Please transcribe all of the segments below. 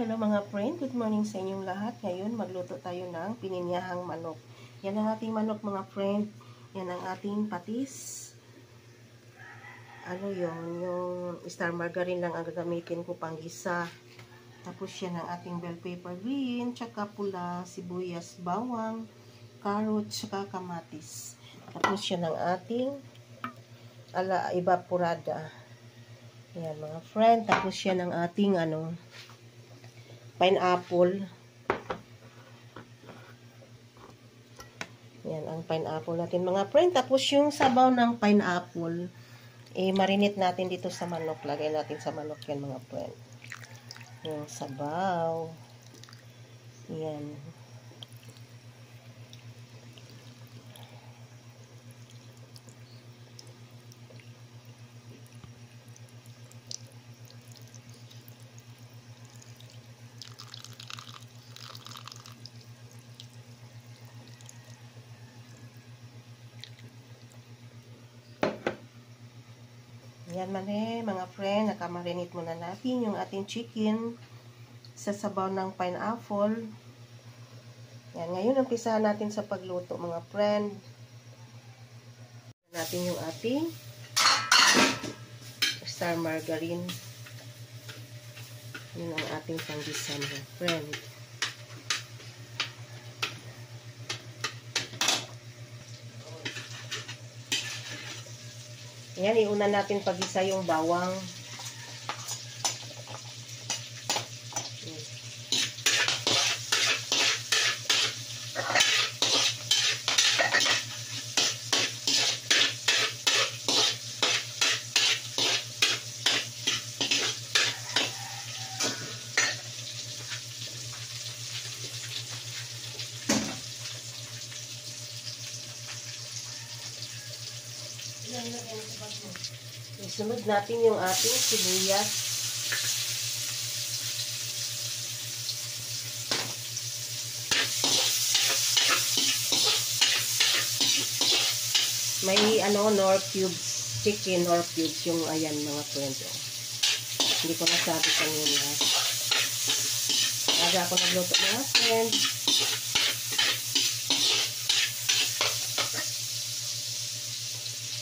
Hello mga friend, good morning sa inyong lahat. Ngayon magluto tayo ng pininyahang manok. Yan ang ating manok mga friend. Yan ang ating patis. Yung star margarine lang ang gagamitin ko pang gisa. Tapos yan ang ating bell pepper green, tsaka pula, sibuyas, bawang, carrot, tsaka kamatis. Tapos yan ang ating evaporada. Yan mga friend. Tapos yan ang ating pineapple. Yan ang pineapple natin mga friend. Tapos yung sabaw ng pineapple, marinate natin dito sa manok. Lagay natin sa manok yan mga friend. Yung sabaw. Yan. Yan mga friend, nakamarinate muna natin yung ating chicken sa sabaw ng pineapple. Yan, ngayon umpisahan natin sa pagluto mga friend. Natin yung ating star margarine. Yun ang ating panggisa mga friend. Yan, iuna natin pag-isa yung bawang. Isunod natin yung ating sibuyas. May nor cubes, chicken nor cubes yung ayan mga friend. Hindi ko nasabi kanina. Aga ako nagluto mga friend.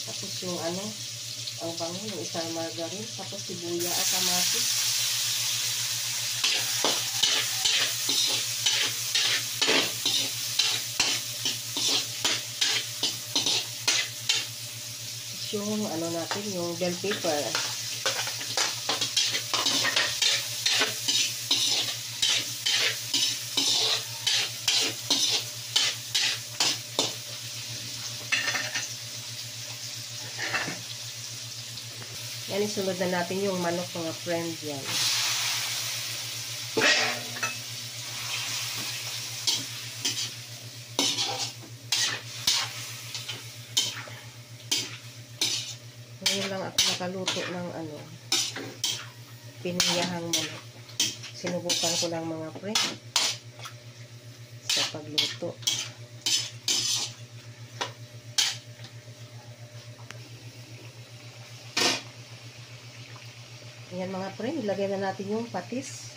Tapos yung ang bango, yung isang margarine, tapos sibuya at kamatis. Tapos yung natin, yung bell pepper. Yan, isunod na natin yung manok mga friend yan. Ngayon lang ako nakaluto ng pininyahang manok. Sinubukan ko lang mga friend sa pagluto. Ayan mga friend, ilagay na natin yung patis.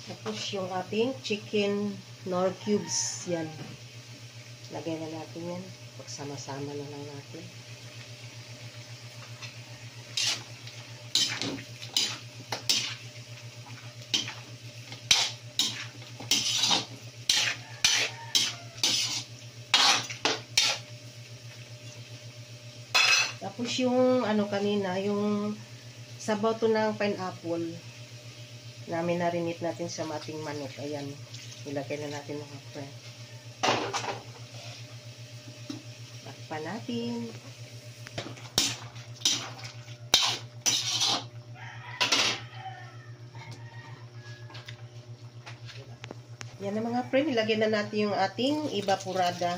Tapos yung ating chicken nor cubes. Yan. Lagay na natin yan. Pagsama-sama na lang natin. Tapos yung kanina, yung sabaw to ng pineapple na minarinate natin sa ating manok. Ayan, ilagay na natin mga friend. Takpan natin. Yan na mga friend, ilagay na natin yung ating evaporada.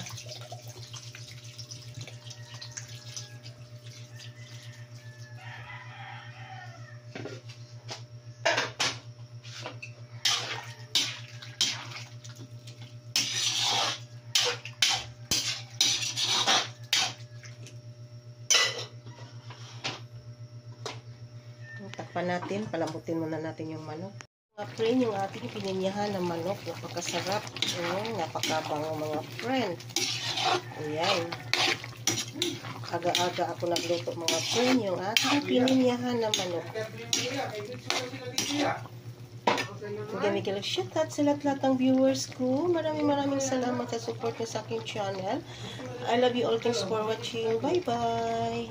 Takpan natin, palambutin muna natin yung manok. Mga friend, yung ating pininyahan ng manok, napakasarap. Napakabango mga friend. Ayan. Aga-aga ako nagluto mga friend, yung ating pininyahan ng manok. Magandang shoutout sa lahat ng viewers ko. Maraming salamat sa support niyo sa aking channel. I love you all. Thanks for watching. Bye-bye.